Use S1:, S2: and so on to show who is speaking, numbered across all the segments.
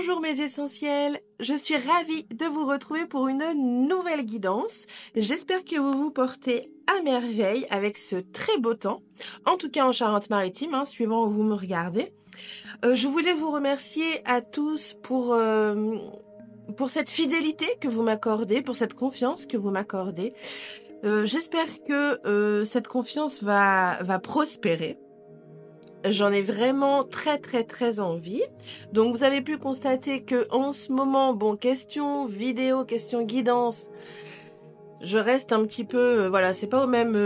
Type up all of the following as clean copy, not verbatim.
S1: Bonjour mes essentiels, je suis ravie de vous retrouver pour une nouvelle guidance. J'espère que vous vous portez à merveille avec ce très beau temps, en tout cas en Charente-Maritime, suivant où vous me regardez. Je voulais vous remercier à tous pour cette fidélité que vous m'accordez, pour cette confiance que vous m'accordez. J'espère que cette confiance va prospérer. J'en ai vraiment très envie. Donc vous avez pu constater que en ce moment, bon, question vidéo, question guidance, je reste un petit peu, voilà, c'est pas au même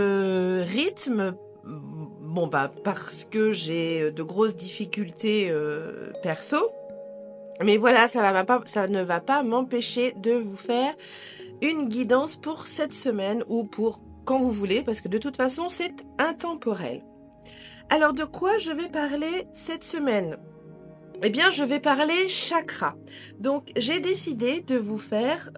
S1: rythme. Bon bah parce que j'ai de grosses difficultés perso. Mais voilà, ça ne va pas m'empêcher de vous faire une guidance pour cette semaine ou pour quand vous voulez, parce que de toute façon c'est intemporel. Alors de quoi je vais parler cette semaine? Eh bien je vais parler chakra. Donc j'ai décidé de vous faire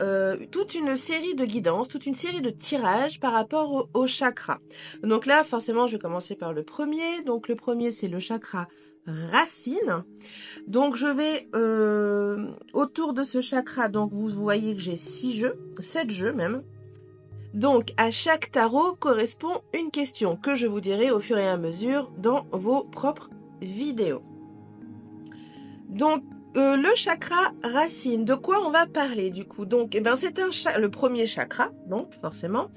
S1: toute une série de guidances, toute une série de tirages par rapport au chakra. Donc là forcément je vais commencer par le premier. Donc le premier c'est le chakra racine. Donc je vais autour de ce chakra, donc vous voyez que j'ai 6 jeux, 7 jeux même. Donc, à chaque tarot correspond une question que je vous dirai au fur et à mesure dans vos propres vidéos. Donc, le chakra racine, de quoi on va parler du coup? Donc, c'est le premier chakra, donc forcément,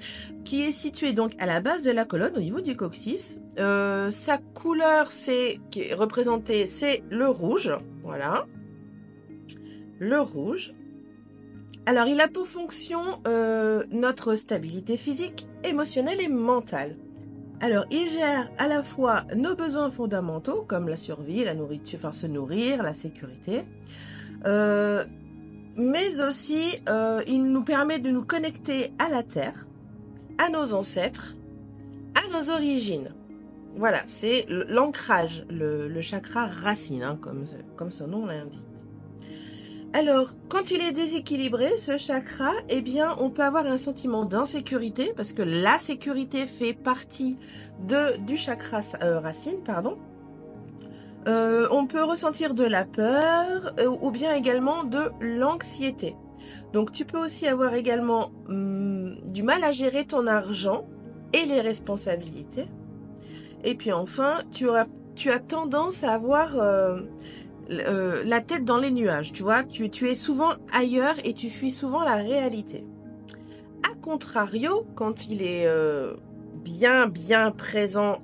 S1: qui est situé donc à la base de la colonne, au niveau du coccyx. Sa couleur, qui est représentée, c'est le rouge, voilà, le rouge. Alors, il a pour fonction notre stabilité physique, émotionnelle et mentale. Alors, il gère à la fois nos besoins fondamentaux, comme la survie, la nourriture, enfin se nourrir, la sécurité, mais aussi il nous permet de nous connecter à la terre, à nos ancêtres, à nos origines. Voilà, c'est l'ancrage, le chakra racine, comme son nom l'indique. Alors, quand il est déséquilibré, ce chakra, eh bien, on peut avoir un sentiment d'insécurité, parce que la sécurité fait partie du chakra racine, pardon. On peut ressentir de la peur, ou bien également de l'anxiété. Donc, tu peux aussi avoir également du mal à gérer ton argent et les responsabilités. Et puis enfin, tu as tendance à avoir la tête dans les nuages, tu vois, tu es souvent ailleurs et tu fuis souvent la réalité. A contrario, quand il est bien présent,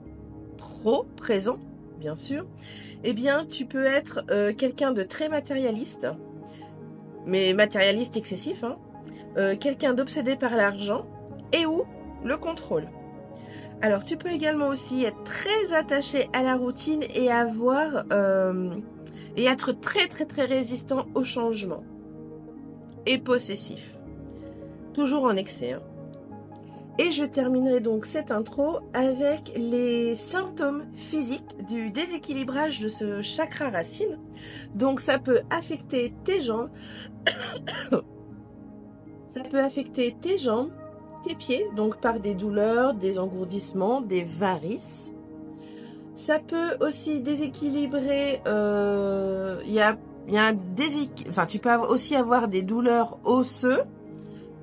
S1: trop présent, bien sûr, eh bien tu peux être quelqu'un de très matérialiste, mais matérialiste excessif, quelqu'un d'obsédé par l'argent et ou le contrôle. Alors tu peux également aussi être très attaché à la routine et et être très résistant au changement. Et possessif. Toujours en excès. Et je terminerai donc cette intro avec les symptômes physiques du déséquilibrage de ce chakra racine. Donc ça peut affecter tes jambes. Ça peut affecter tes jambes, tes pieds, donc par des douleurs, des engourdissements, des varices. Ça peut aussi déséquilibrer, tu peux aussi avoir des douleurs osseuses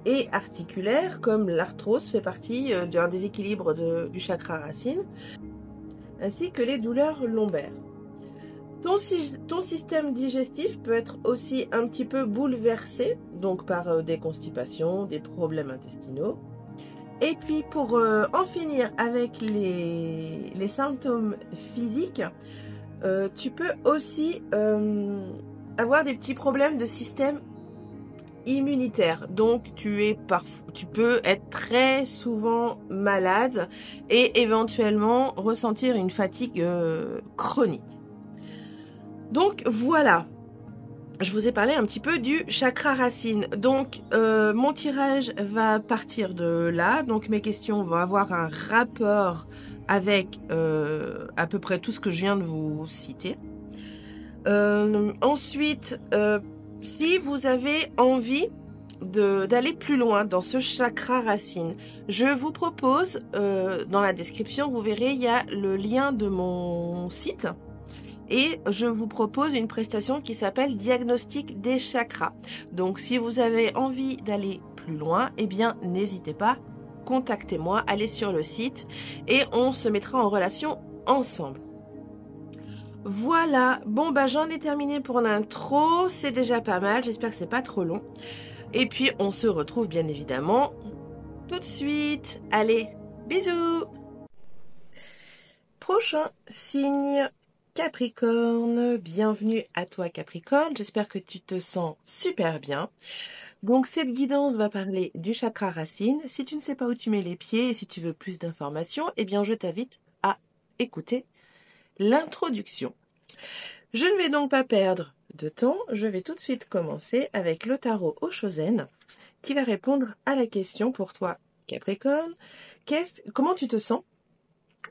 S1: et articulaires, comme l'arthrose fait partie d'un déséquilibre du chakra racine, ainsi que les douleurs lombaires. Ton système digestif peut être aussi un petit peu bouleversé, donc par des constipations, des problèmes intestinaux. Et puis pour en finir avec les symptômes physiques, tu peux aussi avoir des petits problèmes de système immunitaire. Donc tu peux être très souvent malade et éventuellement ressentir une fatigue chronique. Donc voilà. Je vous ai parlé un petit peu du chakra racine. Donc, mon tirage va partir de là. Donc, mes questions vont avoir un rapport avec à peu près tout ce que je viens de vous citer. Ensuite, si vous avez envie d'aller plus loin dans ce chakra racine, je vous propose, dans la description, vous verrez, il y a le lien de mon site. et je vous propose une prestation qui s'appelle Diagnostic des chakras. Donc si vous avez envie d'aller plus loin, eh bien n'hésitez pas, contactez-moi, allez sur le site et on se mettra en relation ensemble. Voilà, bon bah j'en ai terminé pour l'intro, c'est déjà pas mal, j'espère que c'est pas trop long. Et puis on se retrouve bien évidemment tout de suite. Allez, bisous. Prochain signe, Capricorne. Bienvenue à toi Capricorne, j'espère que tu te sens super bien. Donc cette guidance va parler du chakra racine. Si tu ne sais pas où tu mets les pieds et si tu veux plus d'informations, eh bien je t'invite à écouter l'introduction. Je ne vais donc pas perdre de temps, je vais tout de suite commencer avec le tarot Oshozen qui va répondre à la question pour toi Capricorne. Comment tu te sens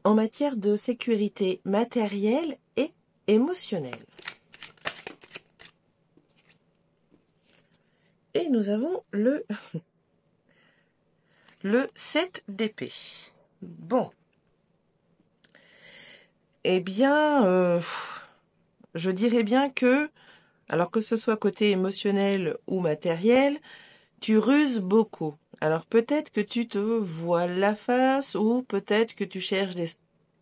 S1: en matière de sécurité matérielle et émotionnelle? Et nous avons le 7 d'épée. Bon. Eh bien, je dirais bien que, alors que ce soit côté émotionnel ou matériel, tu ruses beaucoup. Alors peut-être que tu te voiles la face ou peut-être que tu cherches des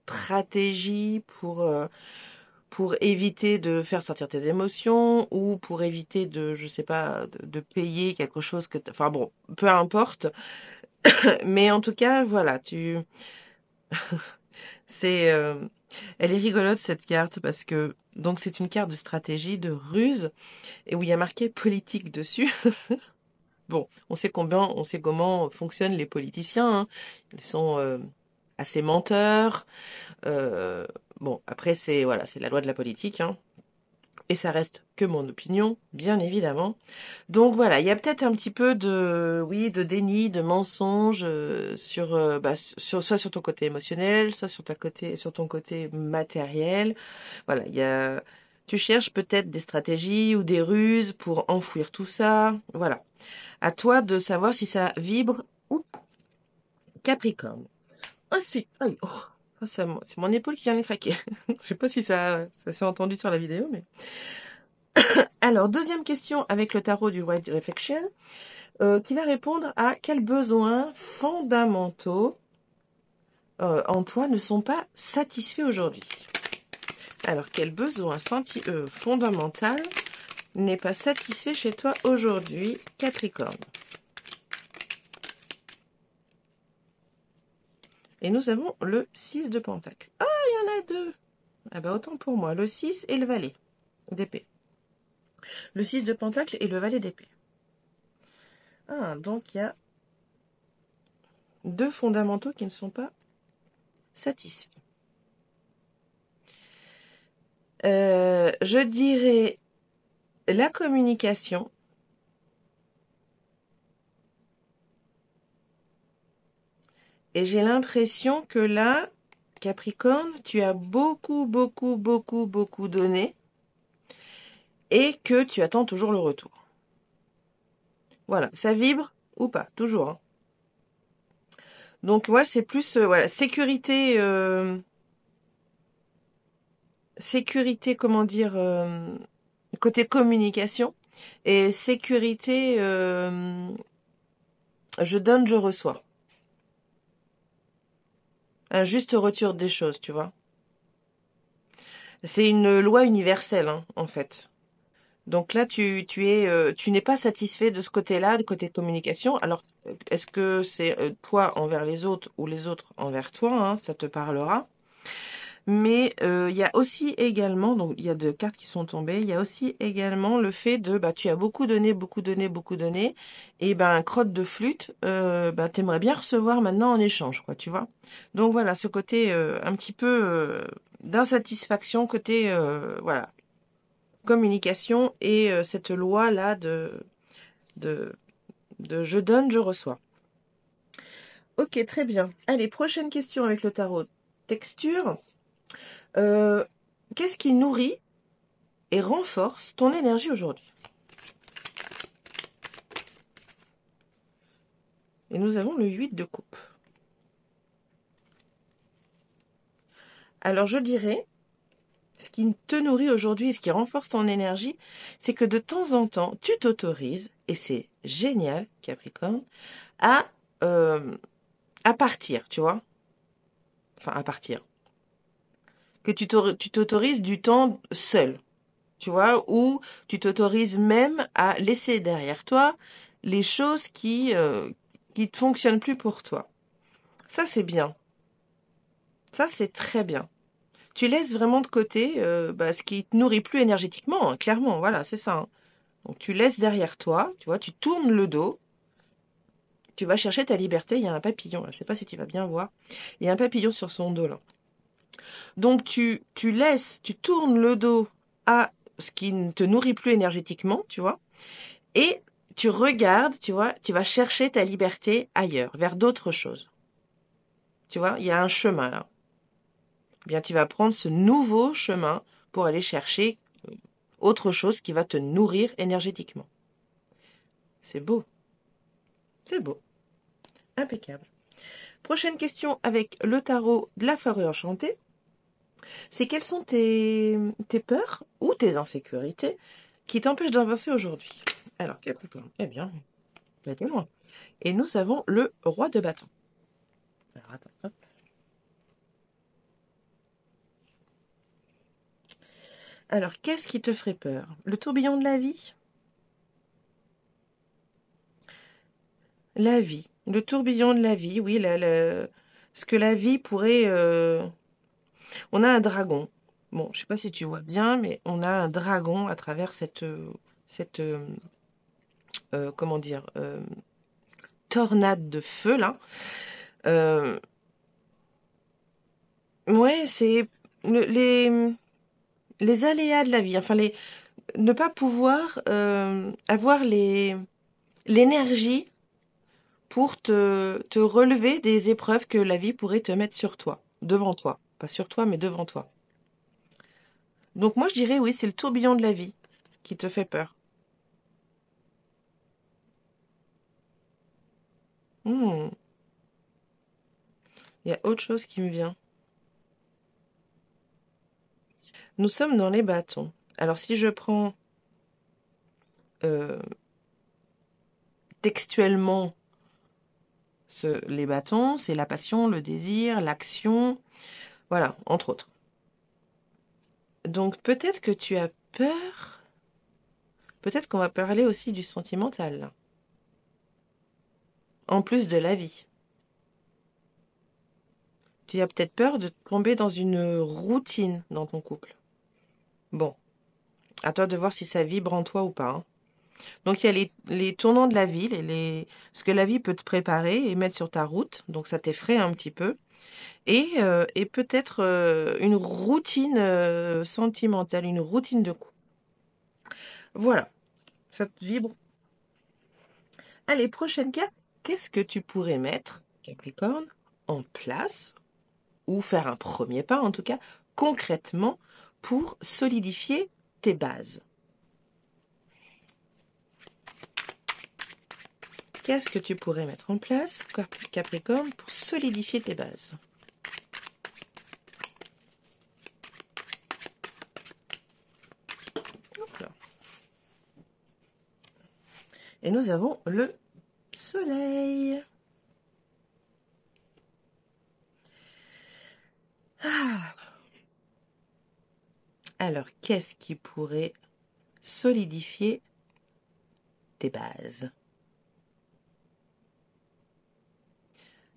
S1: stratégies pour éviter de faire sortir tes émotions ou pour éviter de, je sais pas, de payer quelque chose que enfin bon, peu importe. Mais en tout cas, voilà, c'est, elle est rigolote cette carte parce que, donc c'est une carte de stratégie, de ruse, et où il y a marqué politique dessus. Bon, on sait comment fonctionnent les politiciens, hein. Ils sont assez menteurs. Euh, bon, après c'est voilà, c'est la loi de la politique, hein. Et ça reste que mon opinion, bien évidemment. Donc voilà, il y a peut-être un petit peu de, oui, de déni, de mensonge soit sur ton côté émotionnel, soit sur ton côté matériel. Voilà, tu cherches peut-être des stratégies ou des ruses pour enfouir tout ça. Voilà. À toi de savoir si ça vibre ou pas. Capricorne. Ensuite, aïe, oh, c'est mon épaule qui vient de craquer. Je sais pas si ça s'est entendu sur la vidéo, mais. Alors, deuxième question avec le tarot du White Reflection, qui va répondre à quels besoins fondamentaux en toi ne sont pas satisfaits aujourd'hui. Alors, quel besoin fondamental n'est pas satisfait chez toi aujourd'hui, Capricorne? Et nous avons le 6 de Pentacle. Ah, il y en a deux. Ah bah autant pour moi, le 6 et le valet d'épée. Le 6 de Pentacle et le valet d'épée. Ah, donc il y a deux fondamentaux qui ne sont pas satisfaits. Je dirais la communication. Et j'ai l'impression que là, Capricorne, tu as beaucoup, beaucoup, beaucoup, beaucoup donné et que tu attends toujours le retour. Voilà, ça vibre ou pas, toujours. Hein. Donc, ouais, c'est plus voilà, sécurité, comment dire, côté communication et sécurité, je donne, je reçois. Un juste retour des choses, tu vois. C'est une loi universelle, hein, en fait. Donc là, tu n'es pas satisfait de ce côté-là, du côté de communication. Alors, est-ce que c'est toi envers les autres ou les autres envers toi, hein, ça te parlera. Mais il y a aussi également, donc il y a deux cartes qui sont tombées, il y a aussi également le fait de, bah, tu as beaucoup donné, beaucoup donné, beaucoup donné, et ben crotte de flûte, bah, t'aimerais bien recevoir maintenant en échange, quoi, tu vois. Donc voilà, ce côté un petit peu d'insatisfaction, côté voilà communication et cette loi là de de je donne, je reçois. Ok, très bien. Allez, prochaine question avec le tarot texture. Qu'est-ce qui nourrit et renforce ton énergie aujourd'hui? Et nous avons le 8 de coupe. Alors je dirais ce qui te nourrit aujourd'hui, ce qui renforce ton énergie, c'est que de temps en temps, tu t'autorises, et c'est génial, Capricorne, à, euh, à partir, tu vois. Enfin, à partir. Que tu t'autorises du temps seul, tu vois, ou tu t'autorises même à laisser derrière toi les choses qui ne fonctionnent plus pour toi. Ça, c'est bien. Ça, c'est très bien. Tu laisses vraiment de côté ce qui te nourrit plus énergétiquement, hein, clairement, voilà, c'est ça. Hein. Donc tu laisses derrière toi, tu vois, tu tournes le dos, tu vas chercher ta liberté, il y a un papillon, là, je sais pas si tu vas bien voir, il y a un papillon sur son dos là. Donc tu tournes le dos à ce qui ne te nourrit plus énergétiquement, tu vois, et tu regardes, tu vois, tu vas chercher ta liberté ailleurs, vers d'autres choses. Tu vois, il y a un chemin là. Eh bien, tu vas prendre ce nouveau chemin pour aller chercher autre chose qui va te nourrir énergétiquement. C'est beau. C'est beau. Impeccable. Prochaine question avec le tarot de la forêt enchantée. C'est quelles sont tes peurs ou tes insécurités qui t'empêchent d'avancer aujourd'hui? Alors, Capricorne, eh bien, va été loin. Et nous avons le roi de bâton. Alors, attends, hop. Alors, qu'est-ce qui te ferait peur? Le tourbillon de la vie? La vie. Le tourbillon de la vie, oui, ce que la vie pourrait... On a un dragon. Bon, je sais pas si tu vois bien, mais on a un dragon à travers cette comment dire, tornade de feu, là. Euh, ouais, c'est les aléas de la vie. Enfin, ne pas pouvoir avoir l'énergie pour te relever des épreuves que la vie pourrait te mettre sur toi, devant toi. Pas sur toi, mais devant toi. Donc moi, je dirais oui, c'est le tourbillon de la vie qui te fait peur. Hmm, il y a autre chose qui me vient. Nous sommes dans les bâtons. Alors si je prends euh, textuellement les bâtons, c'est la passion, le désir, l'action, voilà, entre autres. Donc peut-être que tu as peur, peut-être qu'on va parler aussi du sentimental, là, en plus de la vie. Tu as peut-être peur de tomber dans une routine dans ton couple. Bon, à toi de voir si ça vibre en toi ou pas. Hein. Donc il y a les tournants de la vie, ce que la vie peut te préparer et mettre sur ta route, donc ça t'effraie un petit peu. Et peut-être une routine sentimentale, une routine de couple. Voilà, ça te vibre. Allez, prochaine carte. Qu'est-ce que tu pourrais mettre, Capricorne, en place, ou faire un premier pas en tout cas, concrètement, pour solidifier tes bases? Qu'est-ce que tu pourrais mettre en place, Capricorne, pour solidifier tes bases? Hop là. Et nous avons le soleil. Ah. Alors, qu'est-ce qui pourrait solidifier tes bases?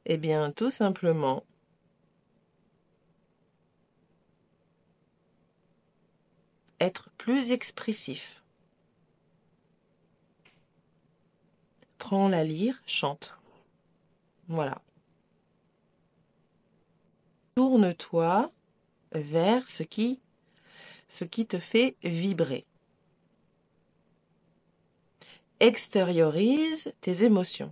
S1: Eh bien, tout simplement, être plus expressif. Prends la lyre, chante. Voilà. Tourne-toi vers ce qui te fait vibrer. Extériorise tes émotions.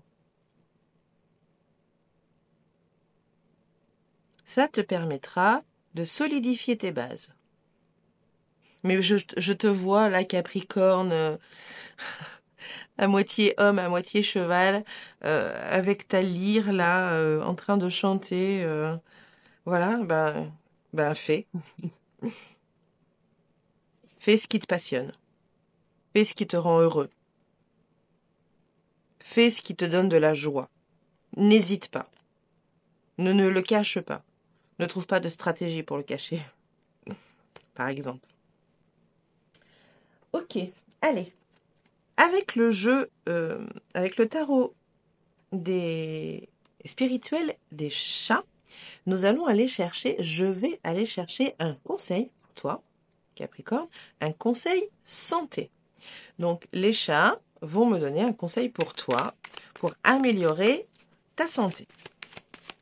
S1: Ça te permettra de solidifier tes bases. Mais je te vois là, Capricorne, à moitié homme, à moitié cheval, avec ta lyre là, en train de chanter. Voilà, ben fais. Fais ce qui te passionne. Fais ce qui te rend heureux. Fais ce qui te donne de la joie. N'hésite pas. Ne le cache pas. Ne trouve pas de stratégie pour le cacher, par exemple. Ok, allez. Avec le jeu, avec le tarot des spirituels des chats, je vais aller chercher un conseil pour toi, Capricorne, un conseil santé. Donc, les chats vont me donner un conseil pour toi, pour améliorer ta santé.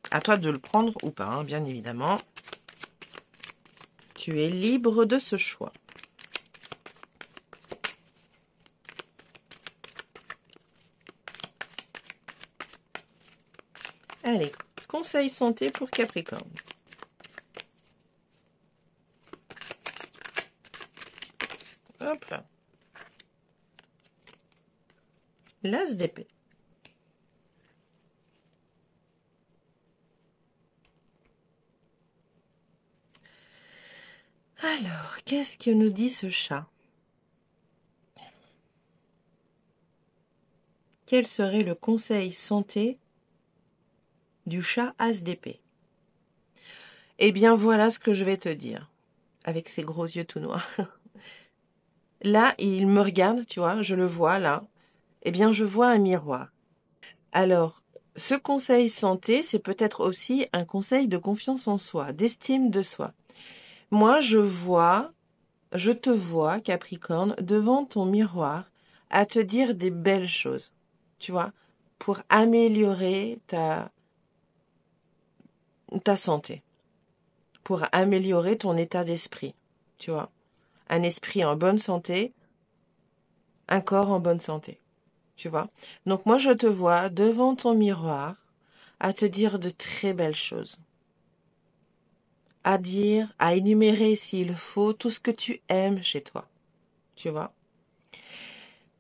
S1: À toi de le prendre ou pas, hein, bien évidemment. Tu es libre de ce choix. Allez, conseil santé pour Capricorne. Hop là. L'as d'épée. Alors, qu'est-ce que nous dit ce chat? Quel serait le conseil santé du chat as d'épée? Eh bien, voilà ce que je vais te dire, avec ses gros yeux tout noirs. Là, il me regarde, tu vois, je le vois là. Eh bien, je vois un miroir. Alors, ce conseil santé, c'est peut-être aussi un conseil de confiance en soi, d'estime de soi. Moi, je te vois, Capricorne, devant ton miroir, à te dire des belles choses, tu vois, pour améliorer ta santé, pour améliorer ton état d'esprit, tu vois. Un esprit en bonne santé, un corps en bonne santé, tu vois. Donc moi, je te vois devant ton miroir, à te dire de très belles choses. À énumérer s'il faut tout ce que tu aimes chez toi, tu vois.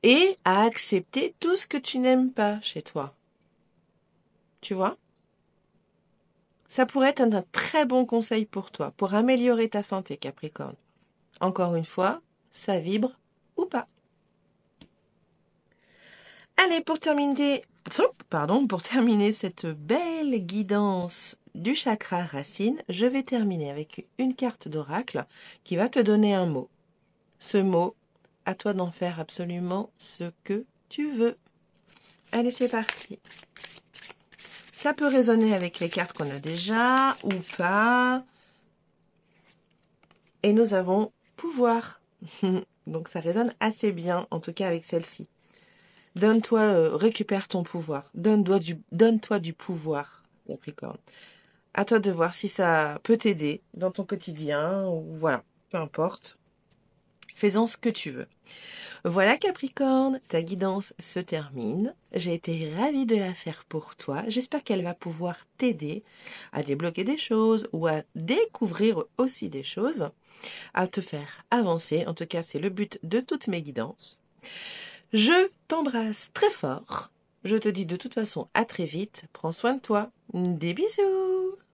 S1: Et à accepter tout ce que tu n'aimes pas chez toi, tu vois. Ça pourrait être un très bon conseil pour toi, pour améliorer ta santé, Capricorne. Encore une fois, ça vibre ou pas. Allez, pour terminer cette belle guidance du chakra racine, je vais terminer avec une carte d'oracle qui va te donner un mot. Ce mot, à toi d'en faire absolument ce que tu veux. Allez, c'est parti. Ça peut résonner avec les cartes qu'on a déjà ou pas. Et nous avons pouvoir. Donc ça résonne assez bien, en tout cas avec celle-ci. Donne-toi, récupère ton pouvoir. Donne-toi du pouvoir, Capricorne. À toi de voir si ça peut t'aider dans ton quotidien, ou voilà, peu importe. Fais-en ce que tu veux. Voilà Capricorne, ta guidance se termine. J'ai été ravie de la faire pour toi. J'espère qu'elle va pouvoir t'aider à débloquer des choses ou à découvrir aussi des choses, à te faire avancer. En tout cas, c'est le but de toutes mes guidances. Je t'embrasse très fort. Je te dis de toute façon à très vite. Prends soin de toi. Des bisous.